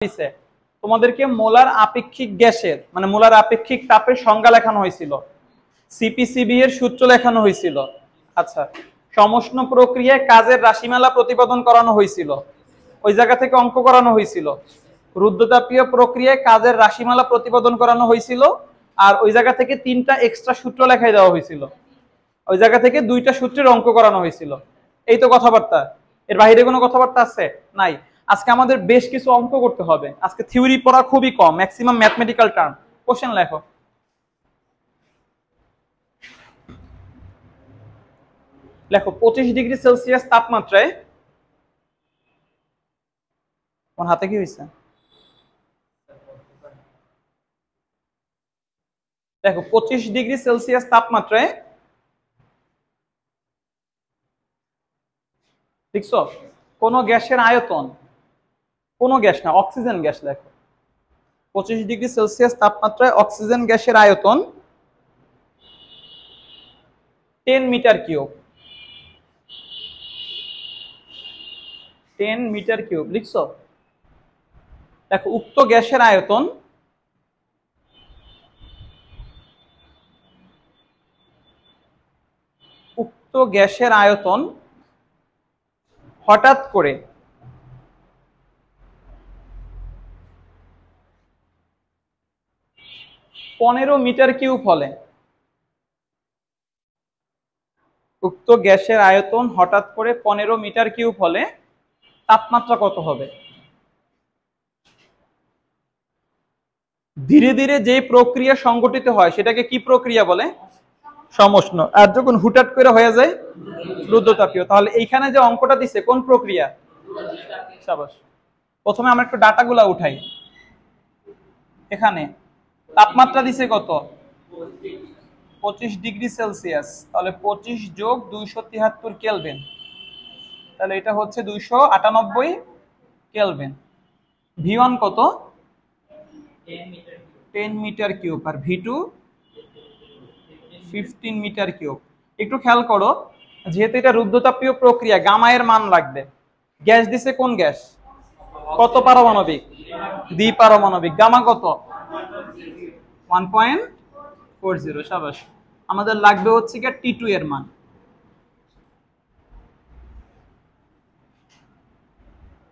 হয়েছে তোমাদেরকে মোলার আপেক্ষিক গ্যাসের মানে মোলার আপেক্ষিক তাপের সংজ্ঞা লেখানো হয়েছিল, সিপিসিবি এর সূত্র লেখানো হয়েছিল। আচ্ছা, সমষ্ণ প্রক্রিয়ায় কাজের রাশিমালা প্রতিপাদন করানো হয়েছিল, ওই জায়গা থেকে অঙ্ক করানো হয়েছিল। রুদ্ধতাপীয় প্রক্রিয়ায় কাজের রাশিমালা প্রতিপাদন করানো হয়েছিল, আর ওই জায়গা থেকে 3টা এক্সট্রা সূত্র লেখাই দেওয়া হয়েছিল, ওই জায়গা থেকে 2টা সূত্রের অঙ্ক করানো হয়েছিল। এই তো কথাবার্তা, এর বাইরে কোনো কথাবার্তা আছে নাই। আজকে আমাদের বেশ কিছু অঙ্ক করতে হবে, আজকে থিওরি পড়া খুবই কম, ম্যাক্সিমাম ম্যাথমেটিক্যাল টার্ম। কোশ্চেন লেখো। লেখো 25 ডিগ্রি সেলসিয়াস তাপমাত্রায়, কোন হাতে কি হয়েছে? দেখো 25 ডিগ্রি সেলসিয়াস তাপমাত্রায় দেখছো কোন গ্যাসের আয়তন, কোন গ্যাস না, অক্সিজেন গ্যাস। লেখো 25 ডিগ্রি সেলসিয়াস তাপমাত্রায় অক্সিজেন গ্যাসের আয়তন 10 মিটার কিউব। 10 মিটার কিউব লিখছো। দেখো উক্ত গ্যাসের আয়তন হঠাৎ করে 15 মিটার কিউব হলে, উক্ত গ্যাসের আয়তন হঠাৎ করে 15 মিটার কিউব হলে তাপমাত্রা কত হবে? ধীরে ধীরে যে প্রক্রিয়া সংঘটিত হয় সেটাকে কি প্রক্রিয়া বলে? সমষ্ণ। আর যখন হুটহাট করে হয়ে যায় রুদ্ধতাপীয়। তাহলে এইখানে যে অঙ্কটা দিছে কোন প্রক্রিয়া? সাবাস। প্রথমে আমরা একটু ডাটাগুলা উঠাই। এখানে তাপমাত্রা দিছে কত? 25 ডিগ্রি সেলসিয়াস, তাহলে 25 যোগ 273 কেলভিন, তাহলে এটা হচ্ছে 298 কেলভিন। V1 কত? 10 মিটার কিউব, আর V2 15 মিটার কিউব। একটু খেয়াল করো, যেহেতু এটা রুদ্ধতাপীয় প্রক্রিয়া, গামা এর মান লাগবে। গ্যাস দিছে কোন গ্যাস? কত পারমাণবিক? দ্বিপারমাণবিক। গামা কত? 1.40। সাবাস। আমাদের লাগবে হচ্ছে কি T2 এর মান।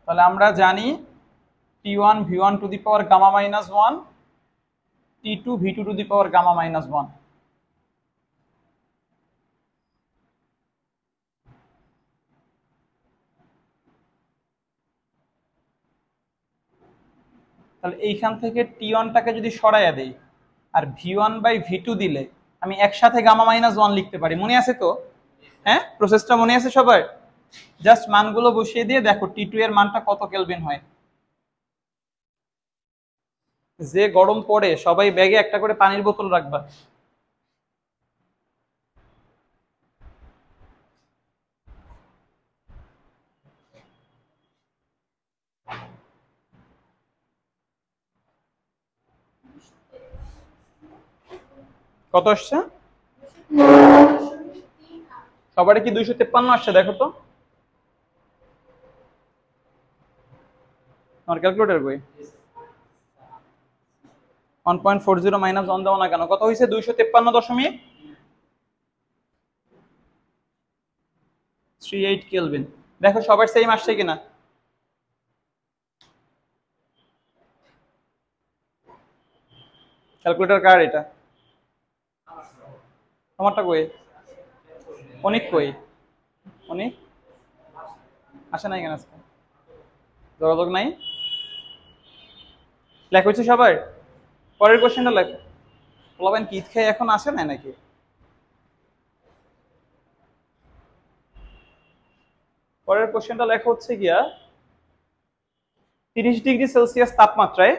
তাহলে আমরা জানি T1 V1 to the power gamma minus 1, T2 V2 to the power gamma minus 1। তাহলে এইখান থেকে T1টাকে যদি সরাইয়া দেই আর V1/V2 দিলে আমি একসাথে গামা মাইনাস 1 লিখতে পারি। মনে আছে তো? হ্যাঁ, প্রসেসটা মনে আছে সবার? জাস্ট মানগুলো বসিয়ে দিয়ে দেখো T2 এর মানটা কত কেলভিন হয়। যে গরম পড়ে সবাই ব্যাগে একটা করে পানির বোতল রাখবা। কত আসছে? সবারই কি 253 আসছে? দেখো তো আমার ক্যালকুলেটর বই। 1.40 মাইনাস 1 দাও না কেন? কত হয়েছে? 253.38 কেলভিন। দেখো সবার সেম আসছে কিনা। ক্যালকুলেটর কার এটা? তোমারটা কই? অনেক কই? অনেক আসে নাই কেন আজকে? যোগাযোগ নাই? লেখা হচ্ছে সবার? পরের কোশ্চেনটা লেখো। বলবেন কি ঈদ খেয়ে এখন আসে নাই নাকি? পরের কোশ্চেনটা লেখা হচ্ছে গিয়া 30 ডিগ্রি সেলসিয়াস তাপমাত্রায়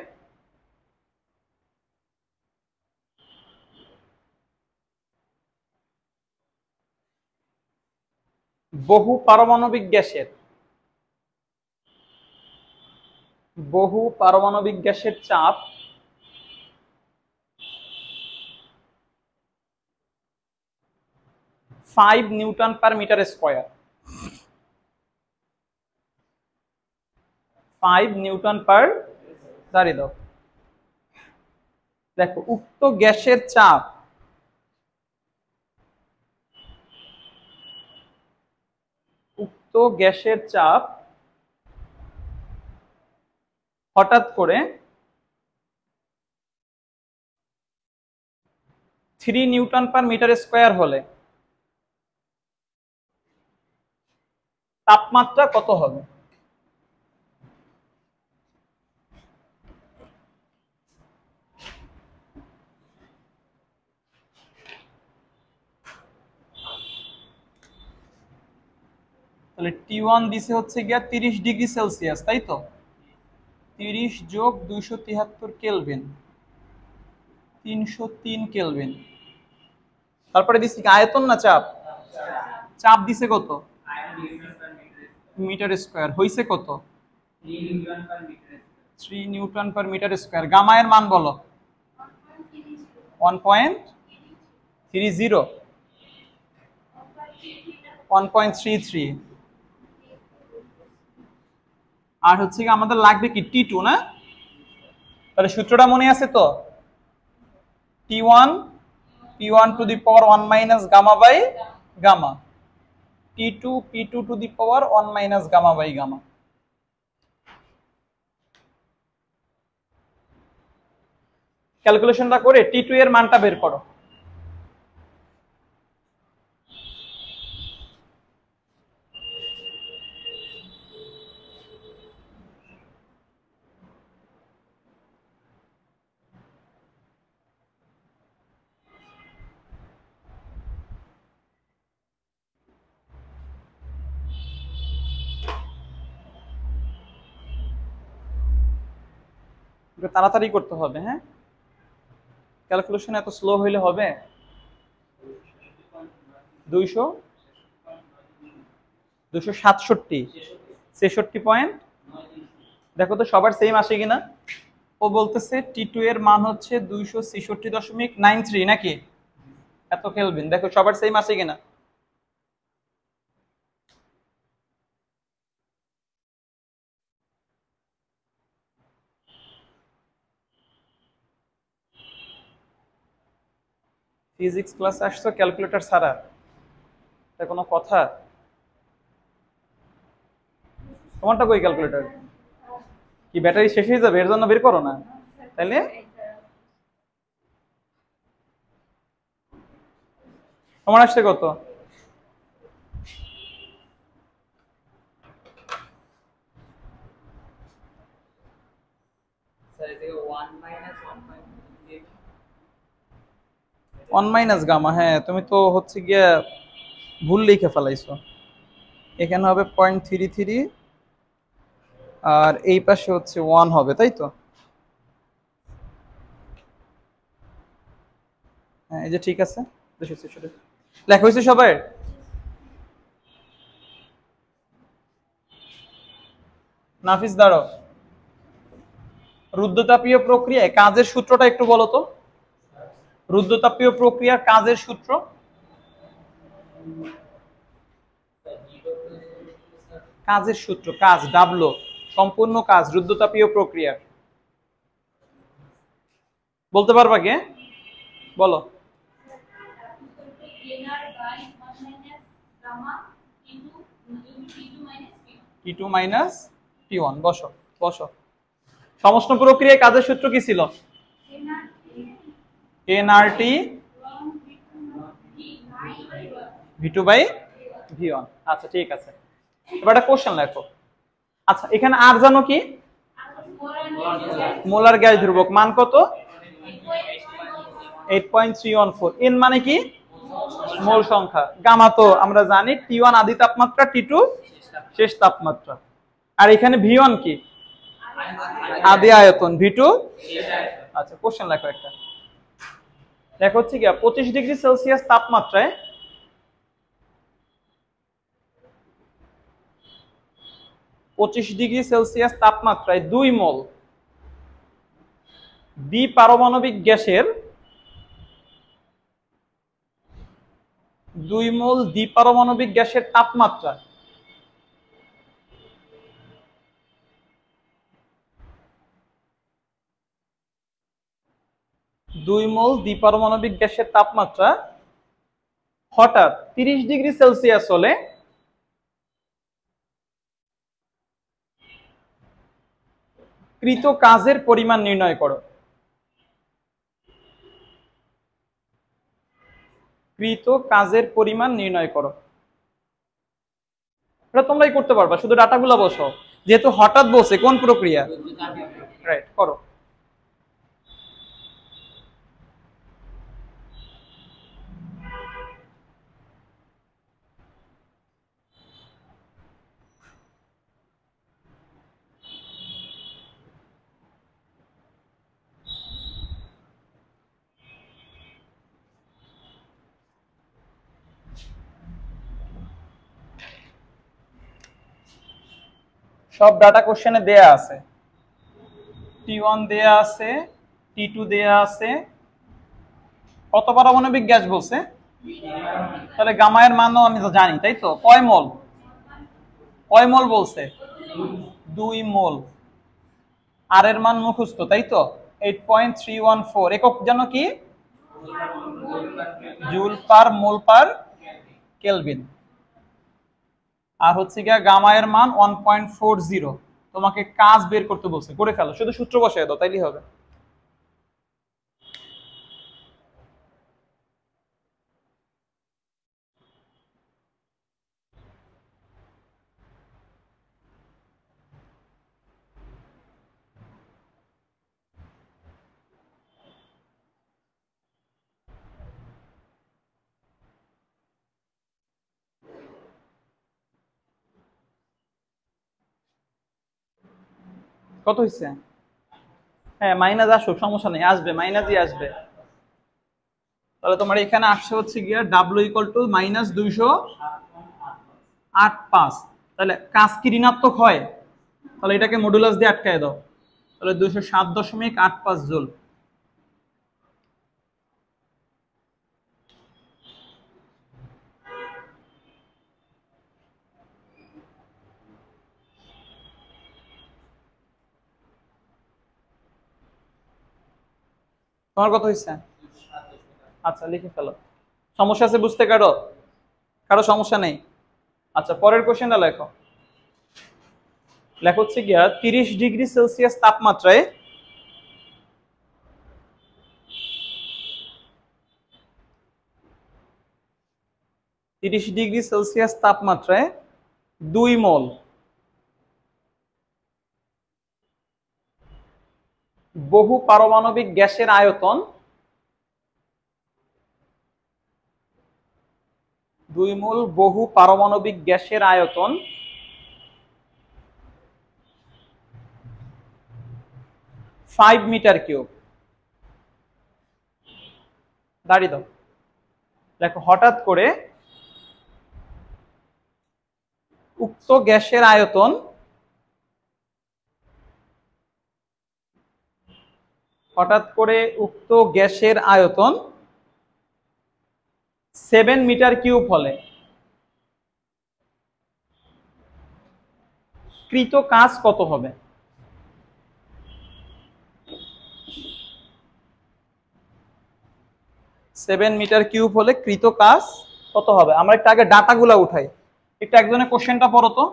বহু পারমাণবিক গ্যাসের চাপ 5 newton per metre square. 5 newton per দাঁড়িয়ে দাও। দেখো উক্ত গ্যাসের চাপ হঠাৎ করে 3 নিউটন পার মিটার স্কয়ার হলে তাপমাত্রা কত হবে? তাহলে T1 দিছে হচ্ছে গিয়া 30 ডিগ্রি সেলসিয়াস, তাই তো? 30 যোগ 273 কেলভিন, 303 কেলভিন। তারপরে দিছি কি আয়তন না চাপ? চাপ দিছে কত? Metre square. হইছে কত? 3 newton per metre square. Gamma এর মান বলো। 1.30, 1.33। আর হচ্ছে কি আমাদের লাগবে কি T2 না? তাহলে সূত্রটা মনে আছে তো? T1 P1 to the power 1 minus gamma by gamma, T2 P2 to the power 1 minus gamma by gamma. ক্যালকুলেশনটা করে T2 এর মানটা বের করো। তাড়াতাড়ি করতে হবে, হ্যাঁ? ক্যালকুলেশন এত স্লো হইলে হবে? 267 66 পয়েন্ট। দেখো তো সবার সেম আসে কিনা। ও বলতেছে T2 এর মান হচ্ছে 266.93 নাকি এত কেলভিন। দেখো সবার সেম আসে কিনা। ফিজিক্স ক্লাস আসছো ক্যালকুলেটর ছাড়া, এটা কোনো কথা? তোমারটা কই ক্যালকুলেটর? কি ব্যাটারি শেষ হয়ে যাবে এর জন্য বের করো না? তাইলে তোমার আসছে কত? One minus gamma. হ্যাঁ তুমি তো হচ্ছে গিয়া ভুল লিখে ফেলাইছো। এখানে হবে 0.33 আর এই পাশে হচ্ছে 1 হবে, তাই তো? হ্যাঁ এই যে ঠিক আছে। লেখা হয়েছে সবাই? নাফিস দাঁড়াও। রুদ্ধতাপীয় প্রক্রিয়ায় কাজের সূত্রটা একটু বলো তো। রুদ্ধতাপীয় প্রক্রিয়ার কাজের সূত্র? কাজের সূত্র, কাজ ডাব্লু, সম্পূর্ণ কাজ রুদ্ধতাপীয় প্রক্রিয়া বলতে পারবা কে? বলো। T2 minus T1। বসো বসো। সমষ্ণ প্রক্রিয়ায় কাজের সূত্র কি ছিল? nRT V2 by V1। আচ্ছা ঠিক আছে, এবার একটা কোশ্চেন লেখো। আচ্ছা এখানে আর জানো কি? মোলার গ্যাস ধ্রুবক মান কত? 8.314। এন মানে কি? মোল সংখ্যা। গামা তো আমরা জানি T1 আদি তাপমাত্রা, T2 শেষ তাপমাত্রা। আর এখানে V1 কি? আদি আয়তন, V2। আচ্ছা কোশ্চেন লেখো একটা। দেখো হচ্ছে কি 25 ডিগ্রি সেলসিয়াস তাপমাত্রায় 25 ডিগ্রি সেলসিয়াস তাপমাত্রায় 2 মোল দ্বিপারমাণবিক গ্যাসের 2 মোল দ্বিপারমাণবিক গ্যাসের তাপমাত্রা 2 মোল দ্বিপারমাণবিক গ্যাসের তাপমাত্রা হঠাৎ 30 ডিগ্রি সেলসিয়াস হলে কৃত কাজের পরিমাণ নির্ণয় করো। কৃত কাজের পরিমাণ নির্ণয় করো। এটা তোমরাই করতে পারবা, শুধু ডাটাগুলো বসো, যেহেতু হঠাৎ বলছে কোন প্রক্রিয়া। রাইট, করো। সব ডাটা কোশ্চেনে দেয়া আছে। T1 দেয়া আছে, T2 দেয়া আছে। কত পারমাণবিক গ্যাস বলছে? তাহলে গামায়ের মানও আমি তো জানি, তাই তো? কয় মোল? কয় মোল বলছে? 2 মোল। আর এর মান মুখস্থ, তাই তো? 8.314। একক জানো কি? জুল পার মোল পার কেলভিন। আর হচ্ছে গিয়া গামায়ের মান 1.40। তোমাকে কাজ বের করতে বলছে, করে ফেলো, শুধু সূত্র বসায় দাও, তাইলেই হবে। কত হয়েছে? হ্যাঁ, মাইনাস আসুক, সমস্যা নেই, আসবে, মাইনাসই আসবে। তাহলে তোমার এখানে আসছে হচ্ছে গিয়া ডাব্লিউ ইকুয়াল টু -208.5। তাহলে কাজ কি ঋণাত্মক হয়? তাহলে এটাকে মডুলাস দিয়ে আটকায় দাও। তাহলে 207.85 জুল। তোমার কত হয়েছে? আচ্ছা, লিখে ফেলো। সমস্যা আছে বুঝতে? কারো কারো সমস্যা নেই? আচ্ছা, পরের কোশ্চেনটা লেখো। লেখো হচ্ছে গিয়া 30 ডিগ্রি সেলসিয়াস তাপমাত্রায় 30 ডিগ্রি সেলসিয়াস তাপমাত্রায় 2 মোল বহু পারমাণবিক গ্যাসের আয়তন 2 মোল বহু পারমাণবিক গ্যাসের আয়তন 5 মিটার কিউব। দাঁড়িয়ে দাও, দেখো হঠাৎ করে উক্ত গ্যাসের আয়তন হঠাৎ করে উক্ত গ্যাসের আয়তন 7 মিটার কিউব হলে কৃত কাজ কত হবে? 7 মিটার কিউব হলে কৃত কাজ কত হবে? আমরা একটু আগে ডাটাগুলো উঠাই। একটু একজনের কোশ্চেনটা পড়ো তো।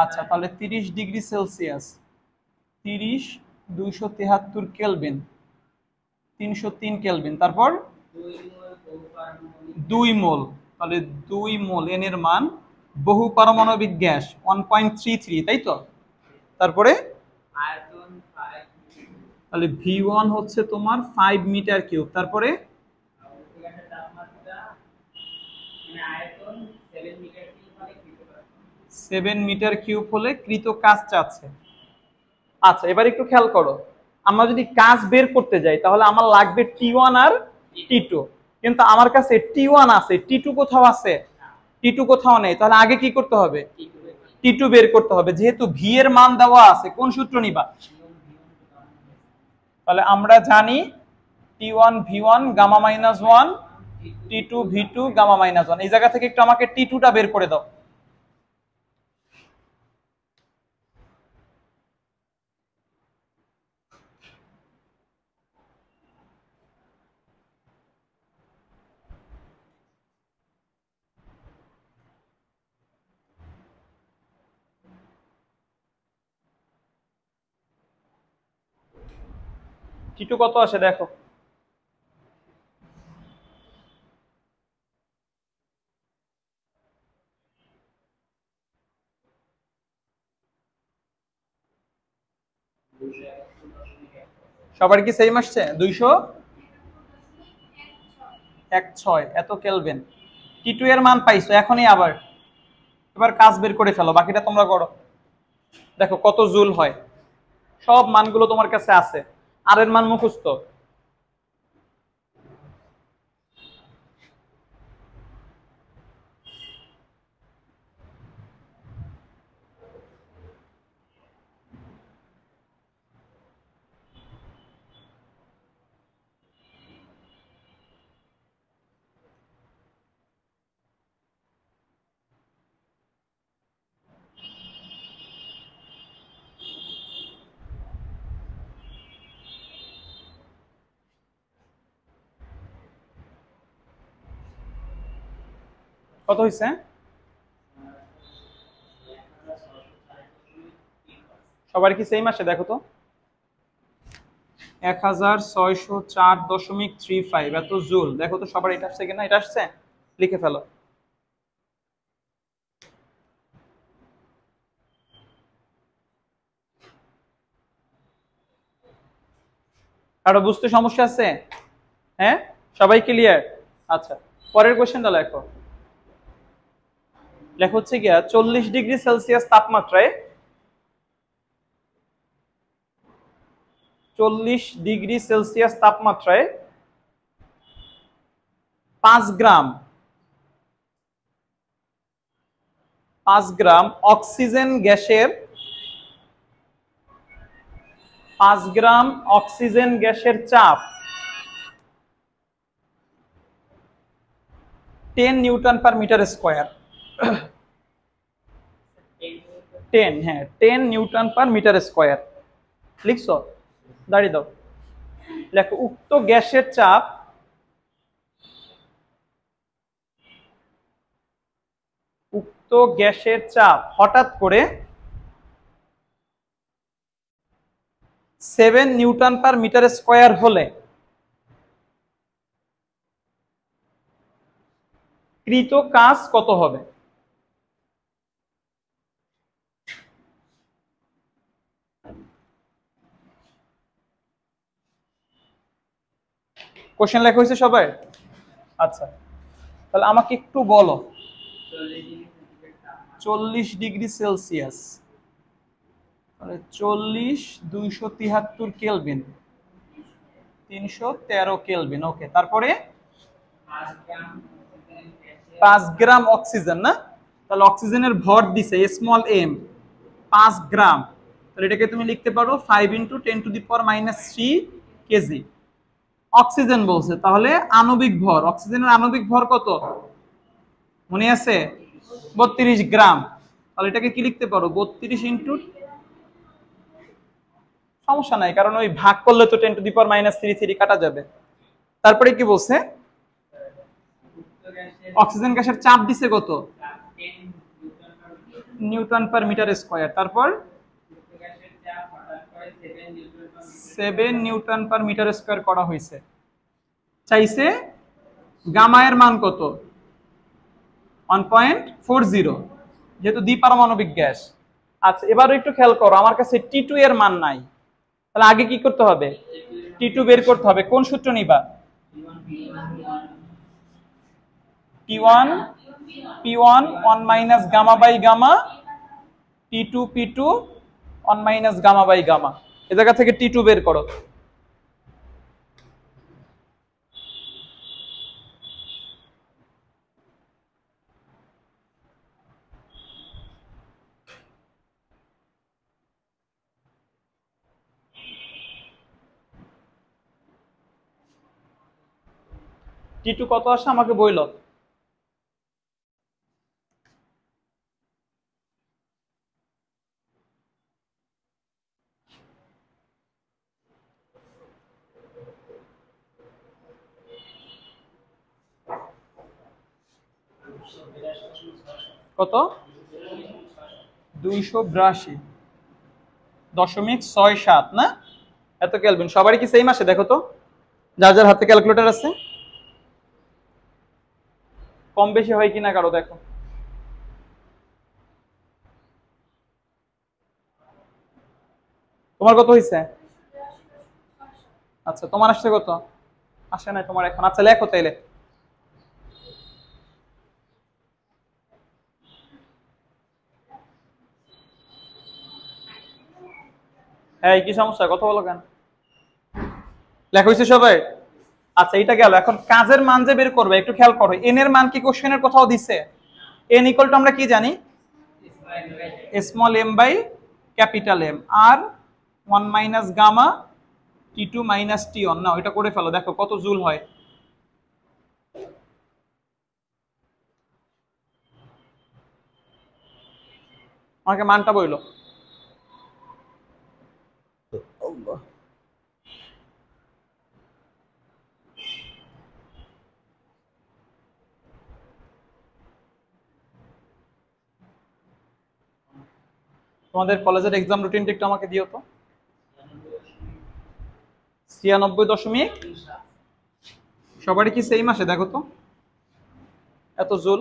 আচ্ছা, তাহলে 30 ডিগ্রি সেলসিয়াস, 30 273 কেলভিন, 303 কেলভিন, তারপর 2 মোল। তাহলে 2 মোল এন এর মান, বহু পারমাণবিক গ্যাস 1.33, তাই তো? তারপরে তাহলে V1 হচ্ছে তোমার 5 মিটার কিউব, তারপরে 7 মিটার কিউব হলে কৃত কাজ চাচ্ছে। আচ্ছা, এবার একটু খেয়াল করো, আমরা যদি কাজ বের করতে যাই তাহলে আমার লাগবে T1 আর T2, কিন্তু আমার কাছে T1 আছে, T2 কোথাও আছে? T2 কোথাও নেই। তাহলে আগে কি করতে হবে? T2 বের করতে হবে। যেহেতু V এর মান দেওয়া আছে, কোন সূত্র নিবা? তাহলে আমরা জানি T1 V1 gamma minus 1, T2 V2 gamma minus 1। এই জায়গা থেকে একটু আমাকে T2 টা বের করে দাও। টি2 কত আসে দেখো। সবার কি সেম আসছে? 216 এত কেলভিন। টি2 এর মান পাইছো এখনই, আবার এবার কাজ বের করে ফেলো, বাকিটা তোমরা করো। দেখো কত জুল হয়, সব মানগুলো তোমার কাছে আছে। আর এর মান মুখস্থ। কত হয়েছে? সবার কি সেম আসে দেখো তো। 1604.35 এত জুল। দেখো তো সবার এটা আসছে কিনা। এটা আসছে, লিখে ফেলো। কারো বুঝতে সমস্যা আছে? হ্যাঁ, সবাই ক্লিয়ার? আচ্ছা, পরের কোশ্চেনটা লেখো। লেখো হচ্ছে গিয়া 40°C তাপমাত্রায় 40°C তাপমাত্রায় 5 গ্রাম অক্সিজেন গ্যাসের 5 গ্রাম অক্সিজেন গ্যাসের চাপ 10 নিউটন পার মিটার স্কয়ার। 10, হ্যাঁ 10 নিউটন পার মিটার স্কয়ার। লিখছো? দাঁড়িয়ে দাও। লেখো উক্ত গ্যাসের চাপ হঠাৎ করে 7 নিউটন পার মিটার স্কয়ার হলে কৃত কাজ কত হবে? কোশ্চেন লেখা হয়েছে সবাই? আচ্ছা, তাহলে আমাকে একটু বলো 40°C, 40, 273 কেলভিন, 313 কেলভিন। ওকে, তারপরে 5 গ্রাম অক্সিজেন, না? তাহলে অক্সিজেনের ভর দিছে স্মল এম 5 গ্রাম। তাহলে এটাকে তুমি লিখতে পারো 5 × 10⁻³ কেজি। অক্সিজেন বলছে, তাহলে আণবিক ভর, অক্সিজেনের আণবিক ভর কত মনে আছে? 32 গ্রাম। তাহলে এটাকে কি লিখতে পারো? 32 সমস্যা নাই, কারণ ওই ভাগ করলে তো 10⁻³ কাটা যাবে। তারপরে কি বলছে? অক্সিজেন গ্যাসের চাপ দিছে কত? Newton per metre square. তারপর 7 নিউটন পার মিটার স্কয়ার করা হয়েছে। চাইছে গামা এর মান কত? 1.40, যেহেতু দ্বিপারমাণবিক গ্যাস। আচ্ছা, এবার একটু খেয়াল করো, আমার কাছে টি2 এর মান নাই। তাহলে আগে কি করতে হবে? টি2 বের করতে হবে। কোন সূত্র নিবা? P1 1 minus gamma by gamma, P2 1 minus gamma by gamma. এই জায়গা থেকে টি2 বের করো। টি2 কত আসে আমাকে বইলো। কত? 282.67, না? এত কেলভিন। সবারই কি সেম আসে দেখো তো, যার যার হাতে ক্যালকুলেটর আছে? কম বেশি হয় কিনা কারো দেখো। তোমার কত হয়েছে? আচ্ছা, তোমার আসছে কত? আসে নাই তোমার এখন। আচ্ছা লেখো তাইলে। হ্যাঁ, কি সমস্যা, কথা বলো কেন? লেখা হয়েছে সবাই? আচ্ছা, এটা গেল। এখন কাজের মান যে বের করবে একটু খেয়াল করো। এন এর মান কি কোশ্চেনের কোথাও দিছে? এন ইকুয়াল টু আমরা কি জানি? Small M by capital M, আর 1 minus gamma T2 minus T1। না, এটা করে ফেলো, দেখো কত জুল হয়। আমাকে মানটা বইলো। তোমাদের কলেজের এক্সাম রুটিনটা একটু আমাকে দিও তো। 96 দশমিক। সবারই কি সেম আসে দেখো তো, এত জুল।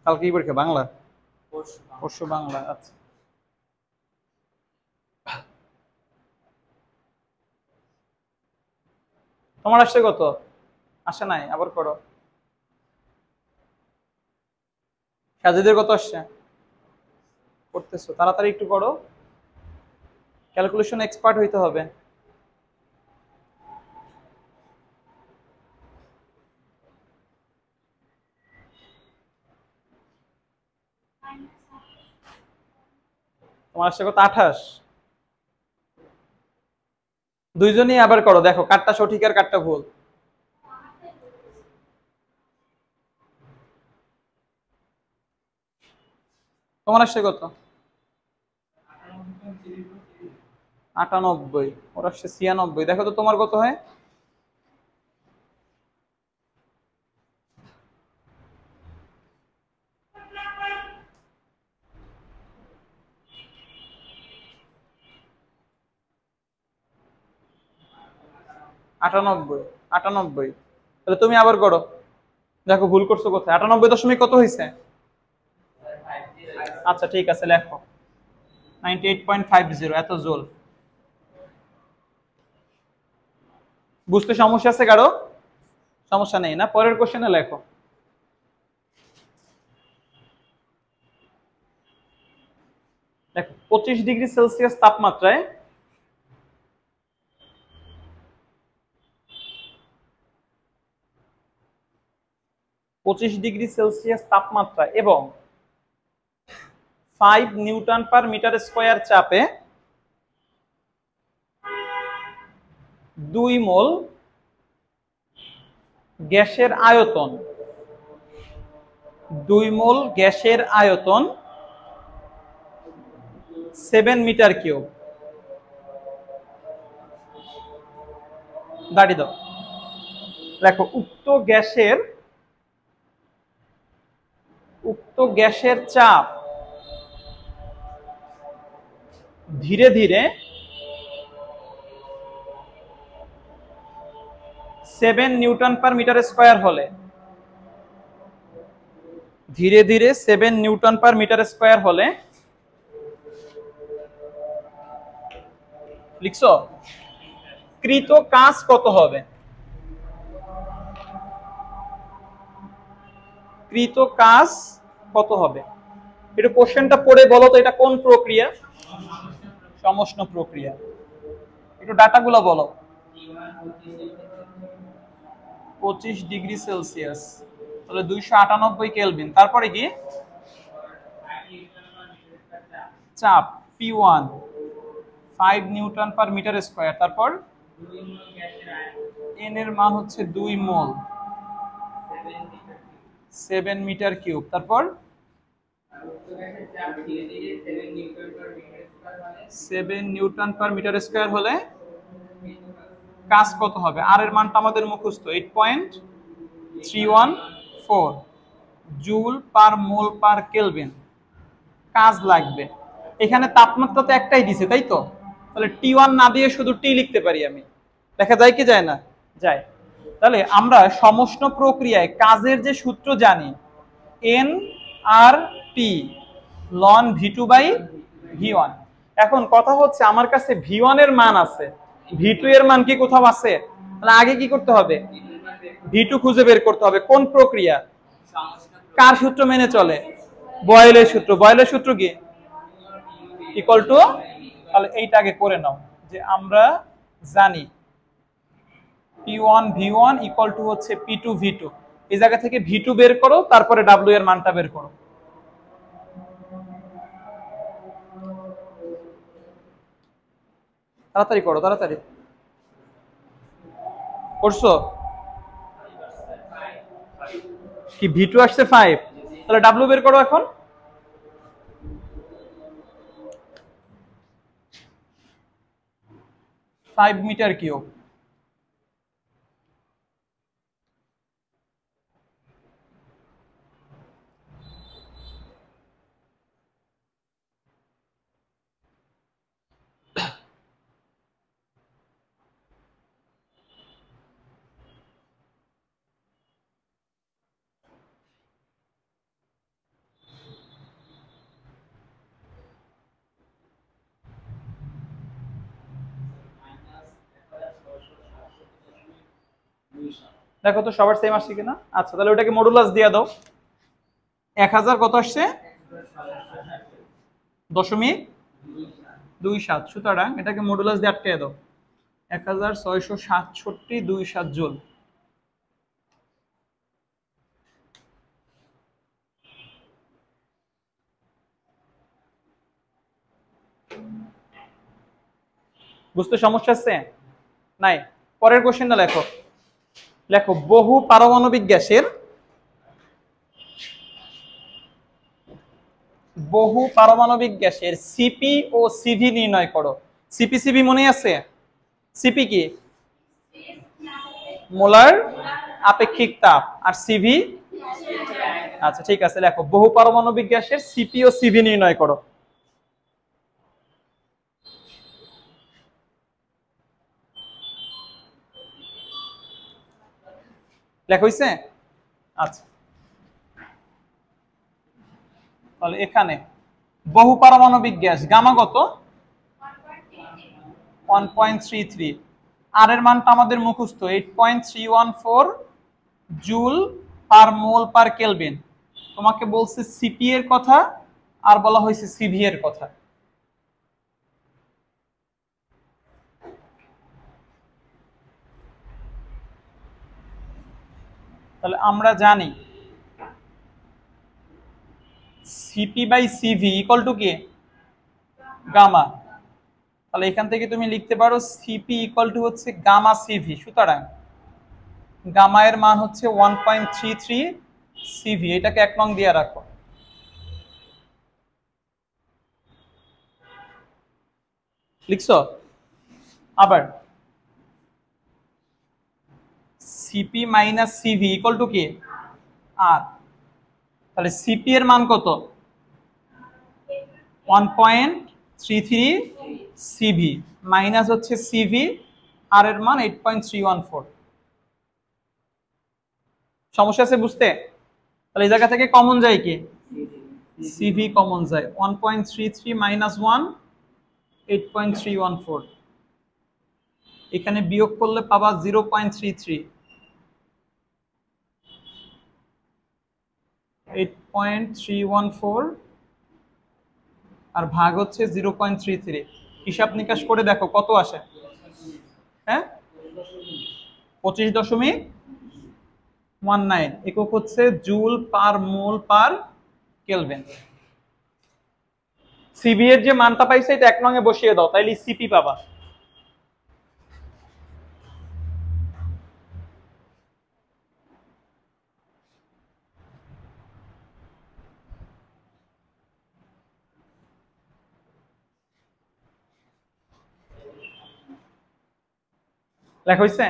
কালকে কি পরীক্ষা? বাংলা? পরশু বাংলা। আচ্ছা, তোমার আসছে কত? আসে নাই, আবার করো। সাজিদের কত আসছে? করতেছো, তাড়াতাড়ি একটু করো, ক্যালকুলেশন এক্সপার্ট হইতে হবে। তোমার আসছে কত? 28। দুইজনই আবার করো, দেখো কারটা সঠিক আর কারটা ভুল। তোমার আসছে কত? 98। ওর আসছে 96। দেখো তো তোমার কত হয়। আটানব্বই। 98। তাহলে তুমি আবার করো, দেখো ভুল করছো কোথায়। 98 দশমিক কত হয়েছে? আচ্ছা ঠিক আছে, লেখো 98.50, এত জোল। বুঝতে সমস্যা আছে কারো? সমস্যা নেই না? পরের কোশ্চেনে লেখো। দেখো 25 ডিগ্রি সেলসিয়াস তাপমাত্রায় 25 ডিগ্রি সেলসিয়াস তাপমাত্রা এবং 5 নিউটন/মিটার স্কয়ার চাপে 2 মোল গ্যাসের আয়তন, 2 মোল গ্যাসের আয়তন 7 মিটার কিউব। দাঁড়িয়ে দাও, দেখো উক্ত গ্যাসের চাপ ধীরে ধীরে 7 নিউটন/মিটার স্কয়ার হলে, ধীরে ধীরে 7 নিউটন/মিটার স্কয়ার হলে লিখছো কৃত কাজ কত হবে? কৃত কাজ কত হবে? একটু কোশ্চেনটা পড়ে বলো তো, এটা কোন প্রক্রিয়া? সমষ্ণ প্রক্রিয়া। একটু ডাটাগুলো বলো। 25 ডিগ্রি সেলসিয়াস, তাহলে 298 কেলভিন। তারপরে কি? চাপ P1 5 নিউটন/মিটার স্কয়ার। তারপর এন এর মান হচ্ছে 2 মোল 7 মিটার কিউব। তারপর 7 নিউটন/মিটার স্কয়ার হলে কাজ কত হবে? আর এর মানটা আমাদের মুখস্থ, 8.314 জুল পার মোল পার কেলভিন। কাজ লাগবে। এখানে তাপমাত্রা তো একটাই দিছে, তাই তো? তাহলে T1 না দিয়ে শুধু টি লিখতে পারি আমি। দেখা যায় কি যায় না? যায়। তাহলে আমরা সমষ্ণ প্রক্রিয়ায় কাজের যে সূত্র জানি, এন আর টি লন V2 বাই V1। এখন কথা হচ্ছে আমার কাছে V1 এর মান আছে, V2 এর মান কি কোথাও আছে? তাহলে আগে কি করতে হবে? V2 খুঁজে বের করতে হবে। কোন প্রক্রিয়া? কার সূত্র মেনে চলে? বয়েলের সূত্র। বয়েলের সূত্র কি? ইকুয়াল টু, তাহলে এইটা আগে করে নাও যে আমরা জানি P1 V1 ইকুয়াল টু হচ্ছে P2 V2। এই জায়গা থেকে V2 বের করো, তারপরে W এর মানটা বের করো। তাড়াতাড়ি করো, তাড়াতাড়ি করছো কি? V2 আসছে 5, তাহলে W বের করো এখন। Five metre cube. দেখো তো সবার সেম আসছে কিনা। আচ্ছা, তাহলে ওটাকে মডুলাস দিয়ে দাও। 1000 কত আসছে? 0.27। সুতরাং এটাকে মডুলাস দিয়ে আটকে দাও। 1667.27 জুল। বুঝতে সমস্যা আছে? নাই? পরের কোশ্চেনটা লেখো। লেখো বহু পারমাণবিক গ্যাসের সিপি ও সিভি নির্ণয় করো। সিপি সিভি মনে আছে? সিপি কি? মোলার আপেক্ষিক তাপ। আর সিভি? আচ্ছা ঠিক আছে, লেখো বহু পারমাণবিক গ্যাসের সিপি ও সিভি নির্ণয় করো। লেখা হইছে? আচ্ছা, তাহলে এখানে বহু পারমাণবিক গ্যাস গামা কত? 1.33। আর এর মানটা আমাদের মুখস্থ, 8.314 জুল পার মোল পার কেলভিন। তোমাকে বলছে সিপি এর কথা, আর বলা হয়েছে সিভি এর কথা। তাহলে আমরা জানি CP by CV equal to কি? গামা। তাহলে এখান থেকে তুমি লিখতে পারো সিপি ইকুয়াল টু হচ্ছে গামা সিভি। সুতরাং গামা এর মান হচ্ছে 1.33 সিভি। এটাকে 1 নং দিয়ে রাখো। লিখছো? আবার CP minus CV equal to কি? আর। তাহলে সিপি এর মান কত? 1.33 সিভি মাইনাস হচ্ছে সিভি, আর এর মান 8.314। সমস্যা আছে বুঝতে? তাহলে এই জায়গা থেকে কমন যায় কি? সিভি কমন যায়। 1.33 মাইনাস 1 8.314। এখানে বিয়োগ করলে পাবা 0.33। 8.314 আর ভাগ হচ্ছে 0.33। হিসাব নিকাশ করে দেখো কত আসে। হ্যাঁ, 25.19। একক হচ্ছে জুল পার মোল পার কেলভিন। সিবি এর যে মানটা পাইছে এটা 1 নং এ বসিয়ে দাও, তাইলে সিপি পাবা। লেখা হইছে?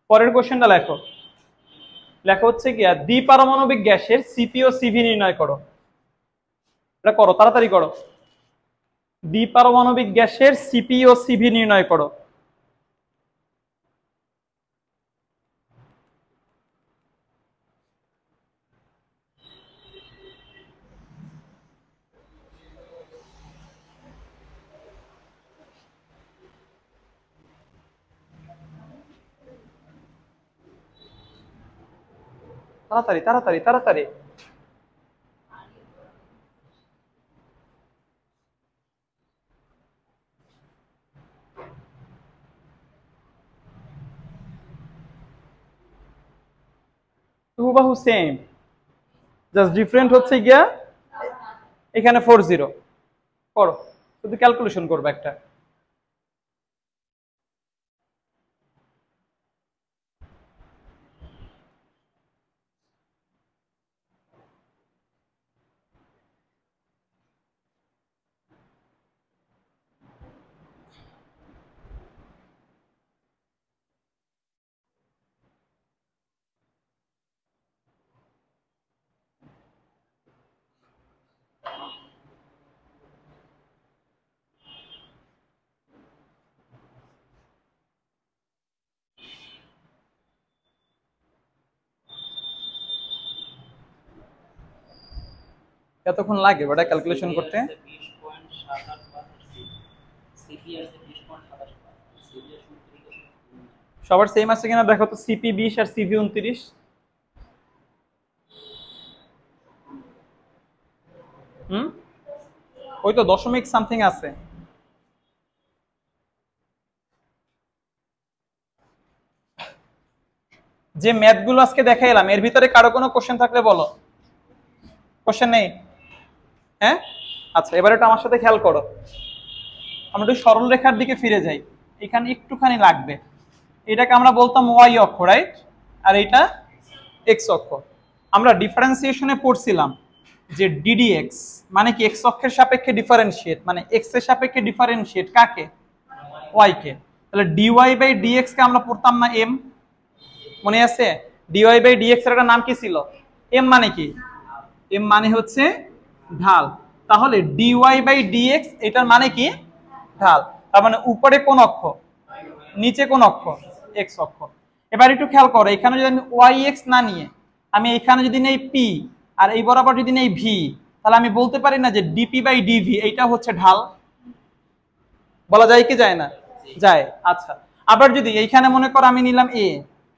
পরের কোশ্চেনটা লেখো। লেখা হচ্ছে কি দ্বিপারমাণবিক গ্যাসের সিপি ও সিভি নির্ণয় করো। এটা করো, তাড়াতাড়ি করো। দ্বিপারমাণবিক গ্যাসের সিপি ও সিভি নির্ণয় করো। তাড়াতাড়ি তাড়াতাড়ি তাড়াতাড়ি। হুবাহু সেম, জাস্ট ডিফারেন্ট হচ্ছে গিয়া এখানে 40 করো, শুধু ক্যালকুলেশন করবে একটা। এতক্ষণ লাগে ওটা ক্যালকুলেশন করতে? সবার সেম আছে কিনা দেখো তো, সিপি 20 আর সিভি 29। ওই তো দশমিক সামথিং আছে। যে ম্যাথগুলো আজকে দেখাইলাম এর ভিতরে কারো কোনো কোশ্চেন থাকলে বলো। কোশ্চেন নেই? হ্যাঁ, আচ্ছা এবার একটু আমার সাথে খেয়াল করো। আমরা একটু সরল রেখার দিকে ফিরে যাই, এখানে একটুখানি লাগবে। এটাকে আমরা বলতাম ওয়াই অক্ষ, রাইট? আর এটা এক্স অক্ষ। আমরা ডিফারেন্সিয়েশনে পড়ছিলাম যে ডিডিএক্স মানে কি এক্স অক্ষের সাপেক্ষে ডিফারেন্সিয়েট, মানে এক্স এর সাপেক্ষে ডিফারেন্সিয়েট কাকে? ওয়াই কে। তাহলে ডিওয়াই বাই ডিএক্স কে আমরা পড়তাম না এম, মনে আছে? ডিওয়াই বাই ডিএক্স এর একটা নাম কি ছিল? এম মানে কি? এম মানে হচ্ছে ঢাল। তাহলে ডিওয়াই বাই ডিএক্স এটার মানে কি? ঢাল। তার মানে উপরে কোন অক্ষ, নিচে কোন অক্ষ? এক্স অক্ষ। এবার একটু খেয়াল করো, এখানে যদি আমি ওয়াই এক্স না নিয়ে আমি এখানে যদি নেই পি আর এই বরাবর যদি নেই ভি, তাহলে আমি বলতে পারি না যে ডিপি বাই ডিভি এইটা হচ্ছে ঢাল? বলা যায় কি যায় না? যায়। আচ্ছা, আবার যদি এইখানে মনে করো আমি নিলাম এ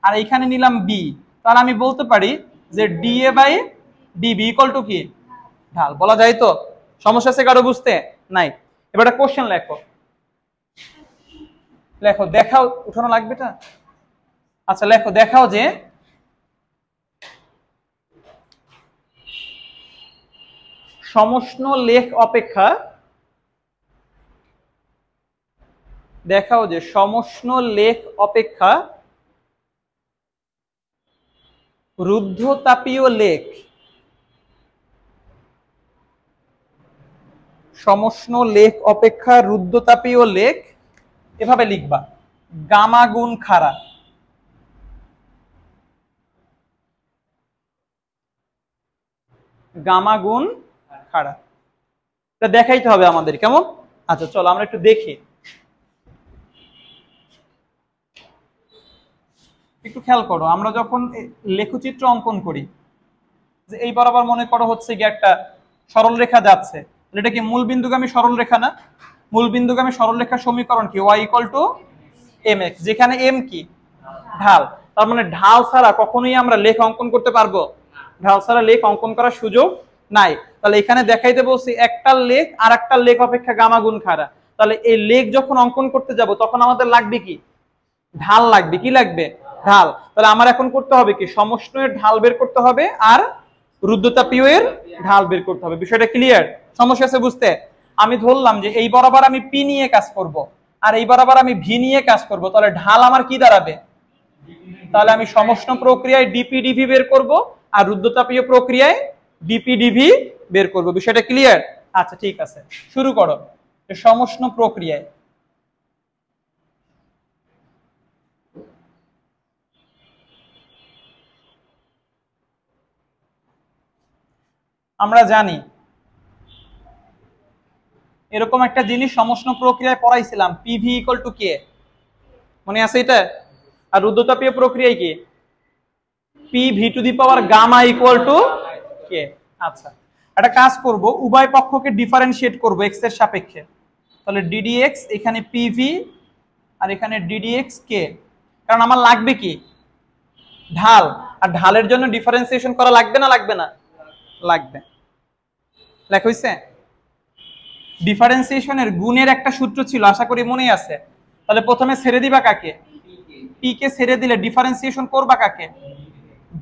আর এইখানে নিলাম বি, তাহলে আমি বলতে পারি যে DA by DB equal to কি? ঢাল। বলা যায় তো? সমস্যা আছে কারো বুঝতে? নাই। এবার একটা কোশ্চেন লেখো, লেখো দেখাও, উঠানো লাগবে এটা। আচ্ছা লেখো, দেখাও যে সমষ্ণ লেখ অপেক্ষা, দেখাও যে সমষ্ণ লেখ অপেক্ষা রুদ্ধতাপীয় লেখ, সমষ্ণ লেখ অপেক্ষা রুদ্ধতাপীয় লেখ এভাবে লিখবা, গামা গুণ খাড়া। গামা গুণ খাড়া, এটা দেখাইতে হবে আমাদের, কেমন? আচ্ছা চলো আমরা একটু দেখি। একটু খেয়াল করো, আমরা যখন লেখচিত্র অঙ্কন করি, যে এই বরাবর মনে করো হচ্ছে গিয়ে একটা সরল রেখা যাচ্ছে, এটা কি মূল বিন্দুগামী সরল রেখা না? মূল বিন্দুগামী সরল রেখার সমীকরণ কি? Y equal to M X, যেখানে এম কি? ঢাল। তার মানে ঢাল ছাড়া কখনোই আমরা লেখ অঙ্কন করতে পারবো? ঢাল ছাড়া লেখ অঙ্কন করার সুযোগ নাই। তাহলে এখানে দেখাইতে বলছি একটা লেখ আর একটা লেখ অপেক্ষা গামা গুণ খাড়া। তাহলে এই লেখ যখন অঙ্কন করতে যাব তখন আমাদের লাগবে কি? ঢাল লাগবে। কি লাগবে? ঢাল। তাহলে আমার এখন করতে হবে কি? সমষ্ণ এর ঢাল বের করতে হবে আর রুদ্ধতাপীয় এর ঢাল বের করতে হবে। বিষয়টা ক্লিয়ার? সমস্যা আছে বুঝতে? আমি ধরলাম যে এই বরাবর আমি পি নিয়ে কাজ করব আর এই বরাবর আমি ভি নিয়ে কাজ করব, তাহলে ঢাল আমার কি দাঁড়াবে? তাহলে আমি সমষ্ণ প্রক্রিয়ায় ডিপিডিভি বের করব আর রুদ্ধতাপীয় প্রক্রিয়ায় ডিপিডিভি বের করব। বিষয়টা ক্লিয়ার? আচ্ছা ঠিক আছে, শুরু করো। সমষ্ণ প্রক্রিয়ায় আমরা জানি এরকম একটা জিনিস সমষ্ণ প্রক্রিয়ায় পড়াইছিলাম, পিভি ইকুয়াল টু কে, মনে আছে এটা? আর রুদ্ধতাপীয় প্রক্রিয়ায় কি, P V to the power gamma equal to K. আচ্ছা, একটা কাজ করব, উভয় পক্ষকে ডিফারেন্সিয়েট করব এক্স এর সাপেক্ষে। তাহলে ডিডিএক্স, এখানে পিভি আর এখানে ডিডিএক্স কে। কারণ আমার লাগবে কি, ঢাল, আর ঢালের জন্য ডিফারেন্সিয়েশন করা লাগবে না লাগবে না? লাগবে। লেখা হইছে? ডিফারেন্সিয়েশনের গুণের একটা সূত্র ছিল, আশা করি মনে আছে। তাহলে প্রথমে ছেড়ে দিবা কাকে? পি কে ছেড়ে দিলে ডিফারেন্সিয়েশন করবা কাকে?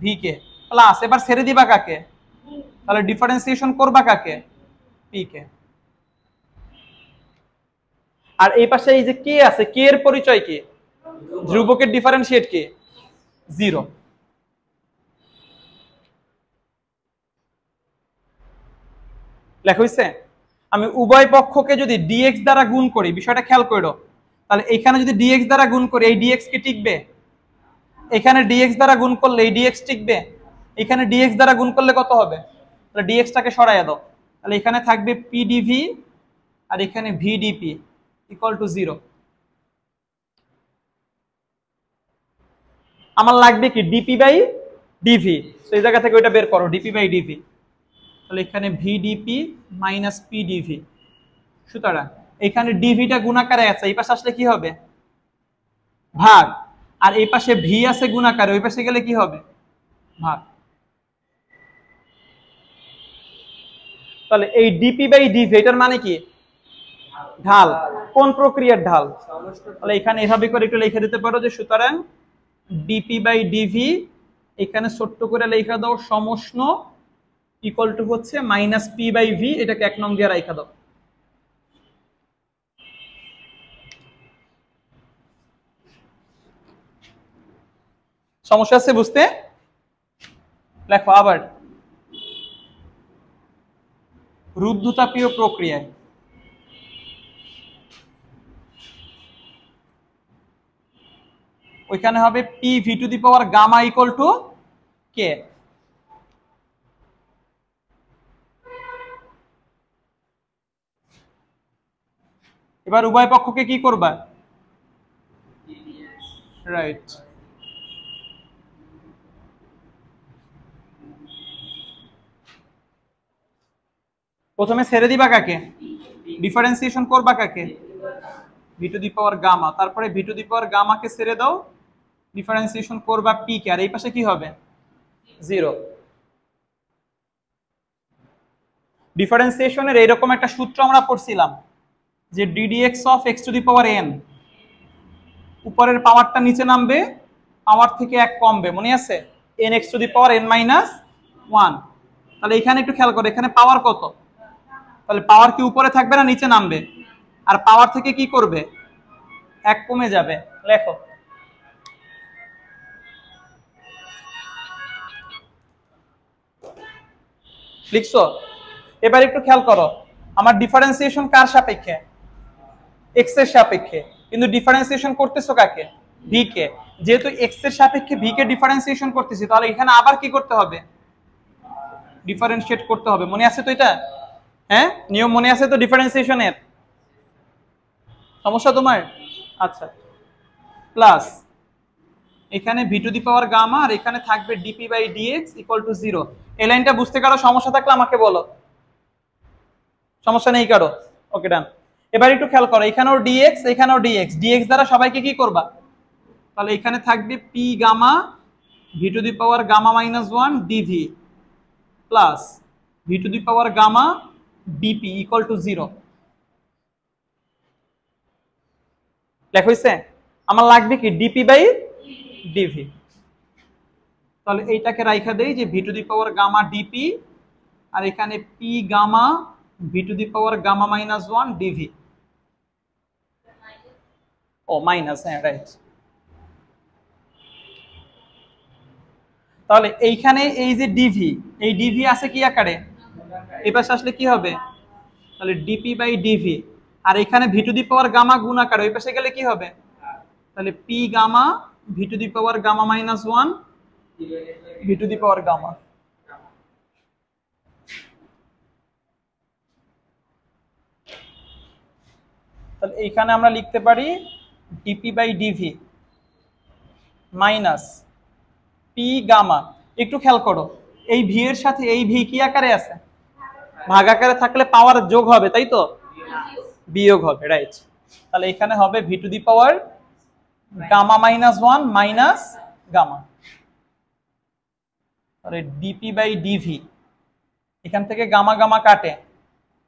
V K. প্লাস এবার ছেড়ে দিবা কাকে? তাহলে ডিফারেন্সিয়েশন করবা কাকে? P K. আর এই পাশে এই যে কে আছে, কে এর পরিচয় কি? ধ্রুবকের ডিফারেন্সিয়েট কি? 0। লেখা হইছে? আমি উভয় পক্ষকে যদি ডিএক্স দ্বারা গুণ করি, বিষয়টা খেয়াল করো, তাহলে এখানে যদি ডিএক্স দ্বারা গুণ করি এই ডিএক্স কি টিকবে? এখানে ডিএক্স দ্বারা গুণ করলে এই ডিএক্স টিকবে? এখানে ডিএক্স দ্বারা গুণ করলে কত হবে? তাহলে ডিএক্সটাকে সরাইয়া দাও, তাহলে এখানে থাকবে পিডিভি আর এখানে ভিডিপি ইকুয়াল টু 0। আমার লাগবে কি, ডিপি বাই ডিভি। তো এই জায়গা থেকে ওইটা বের করো, ডিপি বাই ডিভি। তাহলে এখানে ভিডিপি মাইনাস পিডিভি। সুতরাং এখানে ডিভিটা গুণাকারে আছে, এই পাশে আসলে কি হবে? ভাগ। আর এই পাশে ভি আছে গুণাকারে, ওই পাশে গেলে কি হবে? ভাগ। তাহলে এই ডিপি বাই ডিভি এটার মানে কি? ঢাল। কোন প্রক্রিয়ার ঢাল? তাহলে এখানে এভাবে করে একটু লিখে দিতে পারো যে সুতরাং ডিপি বাই ডিভি, এখানে ছোট্ট করে লেখা দাও সমষ্ণ ইকুয়াল টু হচ্ছে মাইনাস পি বাই ভি, এটাকে 1 নং দিয়ে রাখা দাও। সমস্যা আছে বুঝতে? লেখো আবার, রুদ্ধতাপীয় প্রক্রিয়ায় ওইখানে হবে P V to the power gamma equal to K. এবার উভয় পক্ষকে কি করবা? রাইট। প্রথমে ছেড়ে দিবা কাকে? ডিফারেন্সিয়েশন করবা কাকে? V to the power gamma. তারপরে ভি টু দি পাওয়ার গামাকে ছেড়ে দাও, ডিফারেন্সিয়েশন করবা পি কে। আর এই পাশে কি হবে? 0। ডিফারেন্সিয়েশনের এইরকম একটা সূত্র আমরা পড়ছিলাম যে ddx of x two the power N, উপরের পাওয়ারটা নিচে নামবে, পাওয়ার থেকে 1 কমবে, মনে আছে? N x two the power N minus 1। তাহলে এখানে একটু খেয়াল করো, এখানে পাওয়ার কত? তাহলে পাওয়ার কি উপরে থাকবে না নিচে নামবে? আর পাওয়ার থেকে কি করবে? 1 কমে যাবে। লেখো। লিখছো? এবার একটু খেয়াল করো, আমার ডিফারেন্সিয়েশন কার সাপেক্ষে? এক্স এর সাপেক্ষে। কিন্তু ডিফারেন্সিয়েশন করতেছো কাকে? V K. যেহেতু এক্স এর সাপেক্ষে ভি কে ডিফারেন্সিয়েশন করতেছি, তাহলে এখানে আবার কি করতে হবে? ডিফারেন্সিয়েট করতে হবে। মনে আছে তো এটা? হ্যাঁ, নিয়ম মনে আছে তো ডিফারেন্সিয়েশনের? সমস্যা তোমার? আচ্ছা, প্লাস এখানে V to the power gamma আর এখানে থাকবে DP by DX equal to 0। এই লাইনটা বুঝতে কারো সমস্যা থাকলে আমাকে বলো। সমস্যা নেই কারো? ওকে, ডান। এবার একটু খেয়াল করো, এখানেও ডিএক্স এখানেও ডিএক্স, ডিএক্স দ্বারা সবাইকে কি করবা? তাহলে এখানে থাকবে P gamma V to the power gamma minus 1 DV plus V to the power gamma DP equal to 0। লেখা হইছে? আমার লাগবে কি? DP by DV. তাহলে এইটাকে রাইখা দেই যে V to the power gamma DP আর এখানে P gamma V to the power gamma minus 1 DV. ও মাইনাস, হ্যাঁ রাইট। তাহলে এইখানে এই যে ডিভি, এই ডিভি আছে কি আকারে? এই পাশে আসলে কি হবে? তাহলে ডিপি বাই ডিভি। আর এখানে V to the power gamma গুণ আকারে, ওই পাশে গেলে কি হবে? তাহলে P gamma V to the power gamma minus 1 V to the power gamma. তাহলে এইখানে আমরা লিখতে পারি dp/dv মাইনাস পি গামা। একটু খেয়াল করো, এই ভি এর সাথে এই ভি কি আকারে আছে? ভাগ আকারে থাকলে পাওয়ার যোগ হবে, তাই তো? বিয়োগ হবে, রাইট। তাহলে এখানে হবে V to the power gamma minus 1 minus gamma, তাহলে dp/dv এখান থেকে গামা গামা কাটে,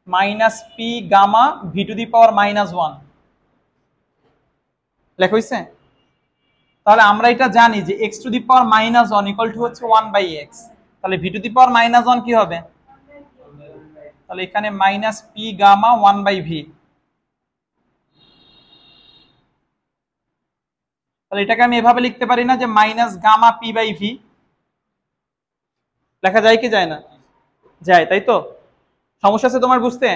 minus P gamma V to the power -1 লেখা হইছে। তাহলে আমরা এটা জানি যে x to the power -1 equal to হচ্ছে 1/x, তাহলে ভি টু দি পাওয়ার -1 কি হবে? তাহলে এখানে মাইনাস পি গামা 1/v, তাহলে এটাকে আমি এভাবে লিখতে পারি না যে মাইনাস গামা p/v? লেখা যায় কি যায় না? যায়, তাই তো? সমস্যা আছে তোমার বুঝতে?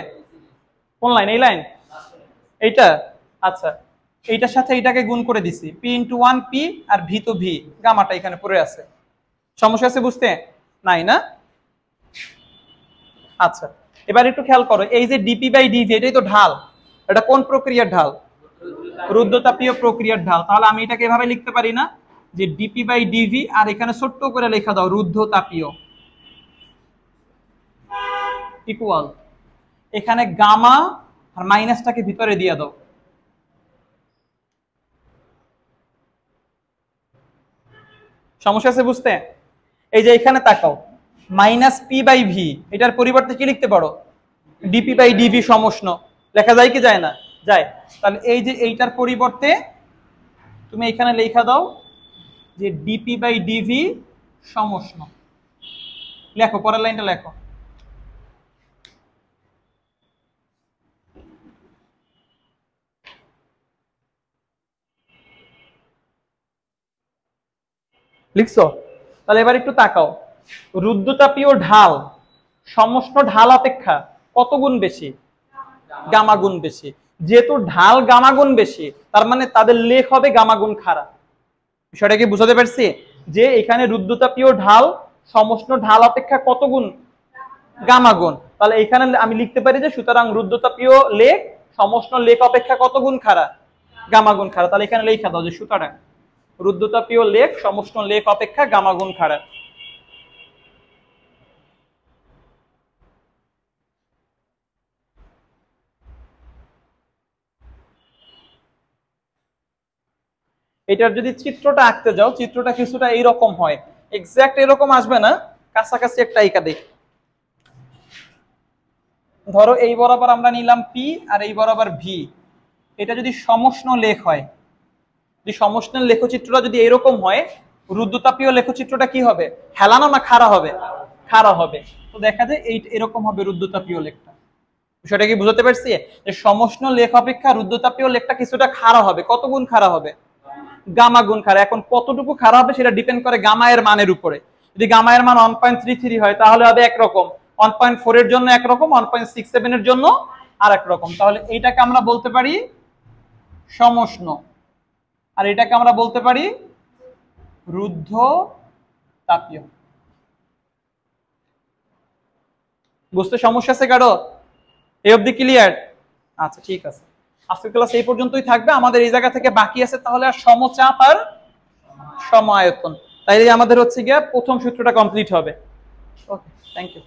কোন লাইন? এই লাইন, এইটা? আচ্ছা, এইটার সাথে এইটাকে গুণ করে দিছি, p × 1 p আর v তো v, গামাটা এখানে পড়ে আছে। সমস্যা আছে বুঝতে? নাই না? আচ্ছা, এবার একটু খেয়াল করো, এই যে dp/dv এটাই তো ঢাল, এটা কোন প্রক্রিয়ার ঢাল? রুদ্ধতাপীয় প্রক্রিয়ার ঢাল। তাহলে আমি এটাকে এভাবে লিখতে পারি না যে dp/dv আর এখানে ছোট্ট করে লেখা দাও রুদ্ধতাপীয় ইকুয়াল, এখানে গামা আর মাইনাসটাকে ভিতরে দিয়ে দাও। সমস্যা আছে বুঝতে? এই যে এখানে তাকাও, মাইনাস p/v এটার পরিবর্তে কি লিখতে পারো? dp/dv সমষ্ণ লেখা যায় কি যায় না? যায়। তাহলে এই যে এইটার পরিবর্তে তুমি এখানে লেখা দাও যে dp/dv সমষ্ণ। লেখো, পরের লাইনটা লেখো। লিখছো? তাহলে এবার একটু তাকাও, রুদ্ধতাপীয় ঢাল সমষ্ণ ঢাল অপেক্ষা কত গুণ বেশি? গামা গুণ বেশি। যেহেতু ঢাল গামা গুণ বেশি, তার মানে তাদের লেখ হবে গামা গুণ খাড়া। বিষয়টা কি বুঝাতে পারছি? যে এখানে রুদ্ধতাপীয় ঢাল সমষ্ণ ঢাল অপেক্ষা কত গুণ? গামা গুণ। তাহলে এখানে আমি লিখতে পারি যে সুতরাং রুদ্ধতাপীয় লেখ সমষ্ণ লেখ অপেক্ষা কত গুণ খাড়া? গামা গুণ খাড়া। তাহলে এখানে লেখা দাও যে সুতরাং রুদ্ধতাপীয় লেখ সমষ্ণ লেখ অপেক্ষা গামা গুণ খাড়া। এটার যদি চিত্রটা আঁকতে যাও, চিত্রটা কিছুটা এইরকম হয়, এক্সাক্ট এরকম আসবে না, কাছাকাছি একটা আইকা দেই। ধরো এই বরাবর আমরা নিলাম পি আর এই বরাবর ভি, এটা যদি সমষ্ণ লেখ হয়, যদি সমষ্ণের লেখচিত্রটা যদি এরকম হয়, রুদ্ধতাপীয় লেখচিত্রটা কি হবে? হেলানো না খাড়া হবে? খাড়া হবে। তো দেখা যায় এই এরকম হবে রুদ্ধতাপীয় লেখটা। বিষয়টা কি বুঝতে পারছি? যে সমষ্ণ লেখ অপেক্ষা রুদ্ধতাপীয় লেখটা কিছুটা খাড়া হবে। কত গুণ খাড়া হবে? গামা গুণ খাড়া। এখন কতটুকু খাড়া হবে সেটা ডিপেন্ড করে গামা এর মানের উপরে। যদি গামা এর মান 1.33 হয় তাহলে হবে একরকম, 1.4 এর জন্য একরকম, 1.67 এর জন্য আর একরকম। তাহলে এইটাকে আমরা বলতে পারি সমষ্ণ, আর এটাকে আমরা বলতে পারি রুদ্ধ তাপীয়। বুঝতে সমস্যা আছে কারো? এই অবধি ক্লিয়ার? আচ্ছা, ঠিক আছে। আজকের ক্লাস এই পর্যন্তই থাকবে। আমাদের এই জায়গা থেকে বাকি আছে তাহলে আর সমচাপ আর সম আয়তন। তাইলে আমাদের হচ্ছে গিয়ে প্রথম সূত্রটা কমপ্লিট হবে। ওকে, থ্যাংক ইউ।